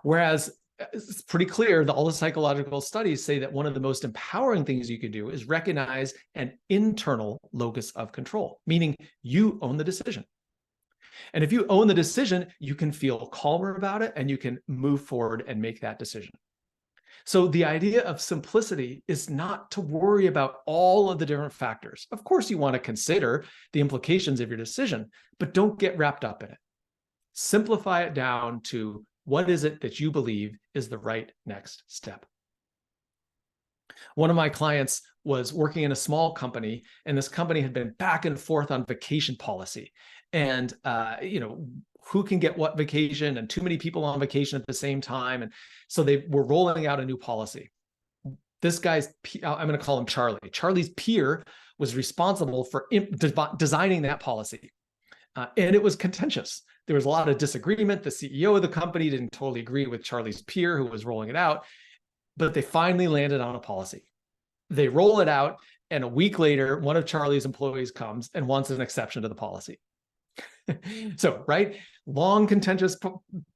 S2: Whereas it's pretty clear that all the psychological studies say that one of the most empowering things you can do is recognize an internal locus of control, meaning you own the decision. And if you own the decision, you can feel calmer about it and you can move forward and make that decision. So the idea of simplicity is not to worry about all of the different factors. Of course, you want to consider the implications of your decision, but don't get wrapped up in it. Simplify it down to what is it that you believe is the right next step. One of my clients was working in a small company, and this company had been back and forth on vacation policy. And, who can get what vacation, and too many people on vacation at the same time. And so they were rolling out a new policy. This guy's, I'm going to call him Charlie. Charlie's peer was responsible for designing that policy. And it was contentious. There was a lot of disagreement. The CEO of the company didn't totally agree with Charlie's peer who was rolling it out, but they finally landed on a policy. They roll it out, and a week later, one of Charlie's employees comes and wants an exception to the policy. So, right, long contentious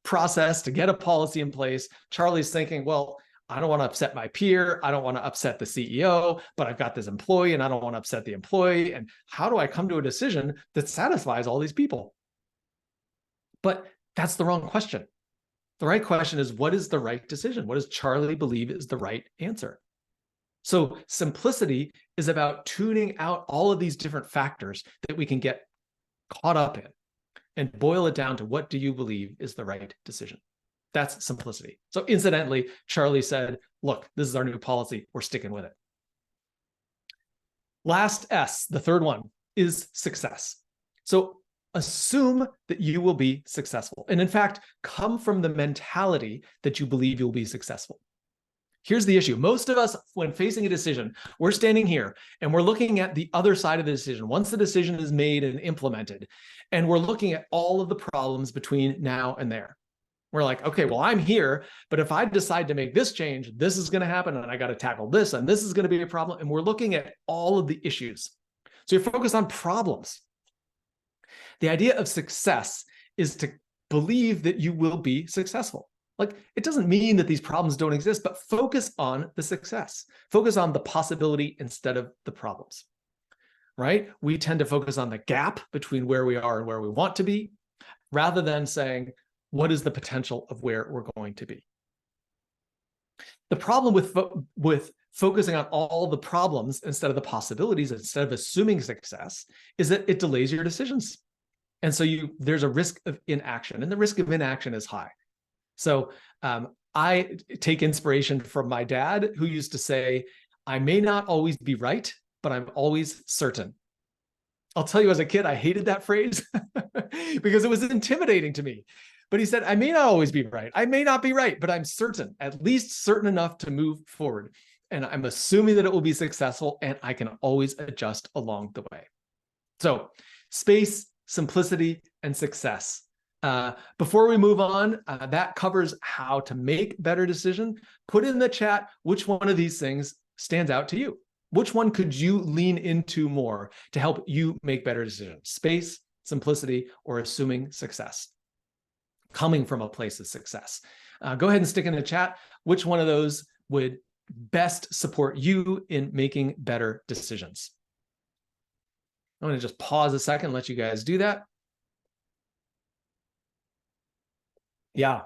S2: process to get a policy in place. Charlie's thinking, well, I don't want to upset my peer. I don't want to upset the CEO, but I've got this employee and I don't want to upset the employee. And how do I come to a decision that satisfies all these people? But that's the wrong question. The right question is, what is the right decision? What does Charlie believe is the right answer? So simplicity is about tuning out all of these different factors that we can get caught up in and boil it down to what do you believe is the right decision. That's simplicity. So incidentally, Charlie said, look, this is our new policy. We're sticking with it. Last S, the third one, is success. So assume that you will be successful. And in fact, come from the mentality that you believe you'll be successful. Here's the issue. Most of us, when facing a decision, we're standing here and we're looking at the other side of the decision. Once the decision is made and implemented, and we're looking at all of the problems between now and there. We're like, okay, well, I'm here, but if I decide to make this change, this is going to happen, and I got to tackle this, and this is going to be a problem. And we're looking at all of the issues. So you're focused on problems. The idea of success is to believe that you will be successful. Like, it doesn't mean that these problems don't exist, but focus on the success. Focus on the possibility instead of the problems, right? We tend to focus on the gap between where we are and where we want to be, rather than saying, what is the potential of where we're going to be? The problem with focusing on all the problems instead of the possibilities, instead of assuming success, is that it delays your decisions. And so there's a risk of inaction, and the risk of inaction is high. So I take inspiration from my dad, who used to say, I may not always be right, but I'm always certain. I'll tell you, as a kid, I hated that phrase because it was intimidating to me. But he said, I may not always be right. I may not be right, but I'm certain, at least certain enough to move forward. And I'm assuming that it will be successful, and I can always adjust along the way. So space, simplicity, and success. Before we move on, that covers how to make better decisions. Put in the chat which one of these things stands out to you. Which one could you lean into more to help you make better decisions? Space, simplicity, or assuming success? Coming from a place of success. Go ahead and stick in the chat which one of those would best support you in making better decisions. I'm going to just pause a second and let you guys do that. Yeah.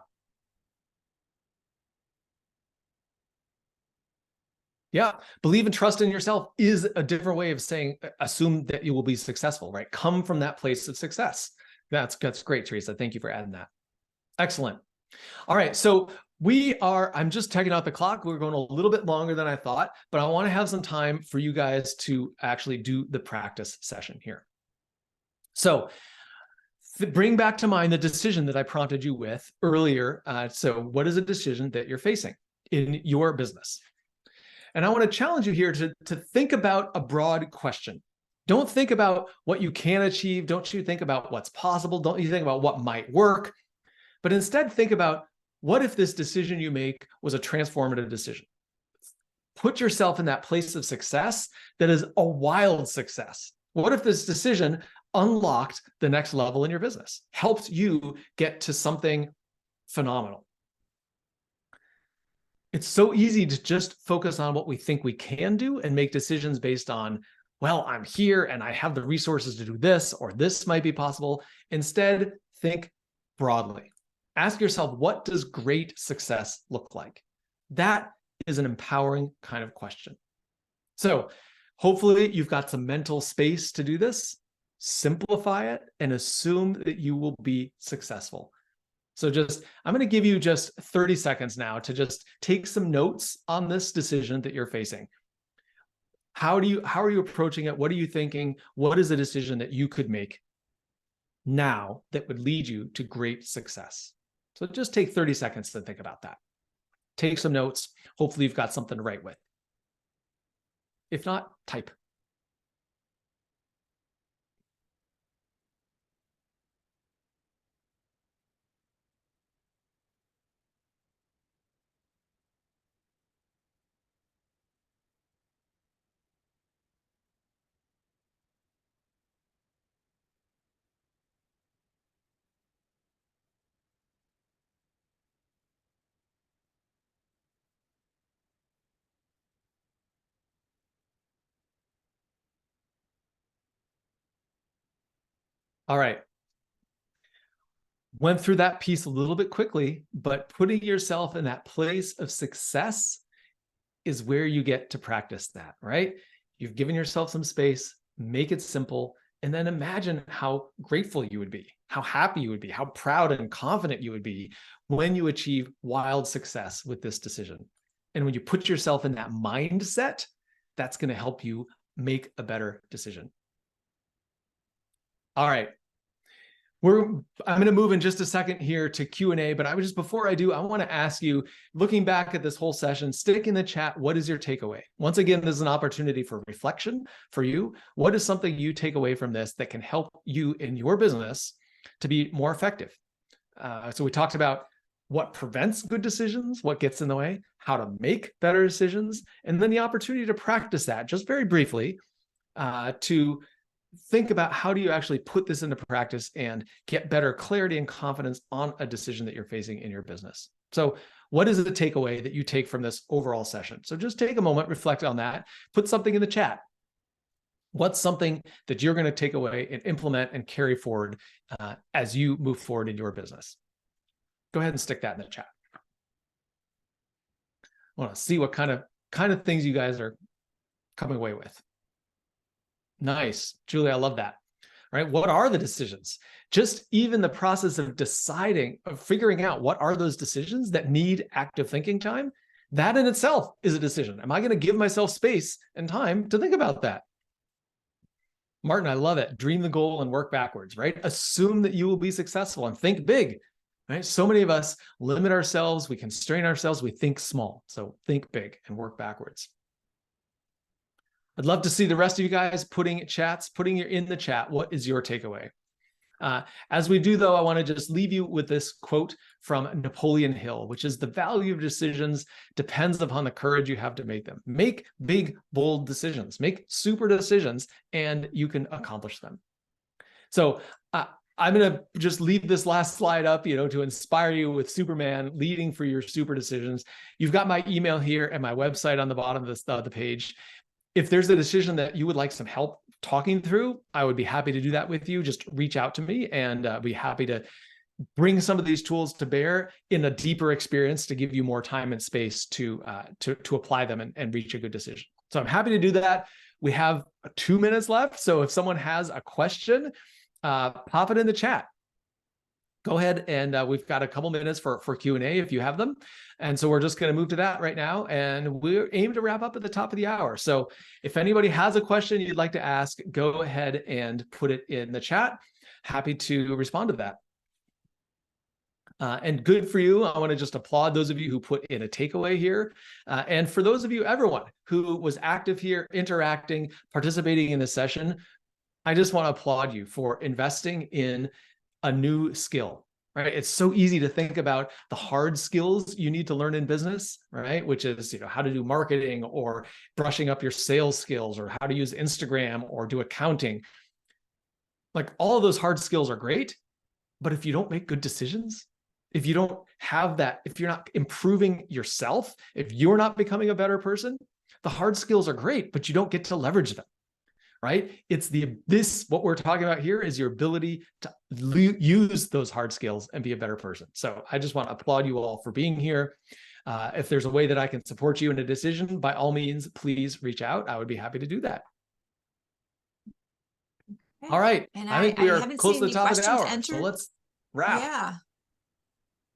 S2: Yeah. Believe and trust in yourself is a different way of saying, assume that you will be successful, right? Come from that place of success. That's great, Teresa. Thank you for adding that. Excellent. All right. So I'm just checking out the clock. We're going a little bit longer than I thought, but I want to have some time for you guys to actually do the practice session here. So bring back to mind the decision that I prompted you with earlier. So what is a decision that you're facing in your business? And I want to challenge you here to think about a broad question. Don't think about what you can achieve. Don't you think about what's possible. Don't you think about what might work, but instead think about, what if this decision you make was a transformative decision? Put yourself in that place of success that is a wild success. What if this decision unlocked the next level in your business, helped you get to something phenomenal? It's so easy to just focus on what we think we can do and make decisions based on, well, I'm here and I have the resources to do this, or this might be possible. Instead, think broadly. Ask yourself, what does great success look like? That is an empowering kind of question. So hopefully you've got some mental space to do this. Simplify it and assume that you will be successful. So I'm going to give you just 30 seconds now to just take some notes on this decision that you're facing. How are you approaching it? What are you thinking? What is a decision that you could make now that would lead you to great success? So just take 30 seconds to think about that. Take some notes. Hopefully you've got something to write with. If not, type. All right. Went through that piece a little bit quickly, but putting yourself in that place of success is where you get to practice that, right? You've given yourself some space, make it simple, and then imagine how grateful you would be, how happy you would be, how proud and confident you would be when you achieve wild success with this decision. And when you put yourself in that mindset, that's going to help you make a better decision. All right. I'm going to move in just a second here to Q&A, but before I do, I want to ask you, looking back at this whole session, stick in the chat, what is your takeaway? Once again, this is an opportunity for reflection for you. What is something you take away from this that can help you in your business to be more effective? So we talked about what prevents good decisions, what gets in the way, how to make better decisions, and then the opportunity to practice that just very briefly, to think about how do you actually put this into practice and get better clarity and confidence on a decision that you're facing in your business. So what is the takeaway that you take from this overall session? So just take a moment, reflect on that, put something in the chat. What's something that you're going to take away and implement and carry forward as you move forward in your business? Go ahead and stick that in the chat. I want to see what kind of things you guys are coming away with. Nice. Julie, I love that. Right? What are the decisions? Just even the process of deciding, of figuring out what are those decisions that need active thinking time, that in itself is a decision. Am I going to give myself space and time to think about that? Martin, I love it. Dream the goal and work backwards, right? Assume that you will be successful and think big, right? So many of us limit ourselves, we constrain ourselves, we think small. So think big and work backwards. I'd love to see the rest of you guys putting in the chat. What is your takeaway? As we do, though, I want to just leave you with this quote from Napoleon Hill, which is the value of decisions depends upon the courage you have to make them. Make big, bold decisions, make super decisions, and you can accomplish them. So I'm going to just leave this last slide up, to inspire you with Superman leading for your super decisions. You've got my email here and my website on the bottom of the page. If there's a decision that you would like some help talking through, I would be happy to do that with you. Just reach out to me and be happy to bring some of these tools to bear in a deeper experience to give you more time and space to apply them and reach a good decision. So I'm happy to do that. We have 2 minutes left. So if someone has a question, pop it in the chat. Go ahead and we've got a couple minutes for Q&A if you have them. And so we're just going to move to that right now. And we're aiming to wrap up at the top of the hour. So if anybody has a question you'd like to ask, go ahead and put it in the chat. Happy to respond to that. And good for you. I want to just applaud those of you who put in a takeaway here. And for those of you, everyone who was active here, interacting, participating in this session, I just want to applaud you for investing in a new skill, right? It's so easy to think about the hard skills you need to learn in business, right? Which is, how to do marketing or brushing up your sales skills or how to use Instagram or do accounting. Like all of those hard skills are great, but if you don't make good decisions, if you don't have that, if you're not improving yourself, if you're not becoming a better person, the hard skills are great, but you don't get to leverage them. Right? It's what we're talking about here is your ability to use those hard skills and be a better person. So I just want to applaud you all for being here. If there's a way that I can support you in a decision, by all means, please reach out. I would be happy to do that. Okay. All right.
S1: And
S2: I think we are close to the top of the hour. So let's wrap.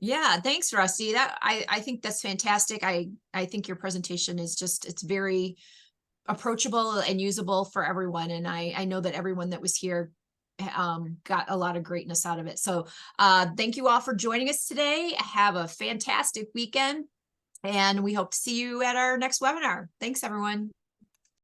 S1: Yeah. Thanks, Rusty. I think that's fantastic. I think your presentation is it's very approachable and usable for everyone. And I know that everyone that was here got a lot of greatness out of it. So thank you all for joining us today. Have a fantastic weekend. And we hope to see you at our next webinar. Thanks, everyone.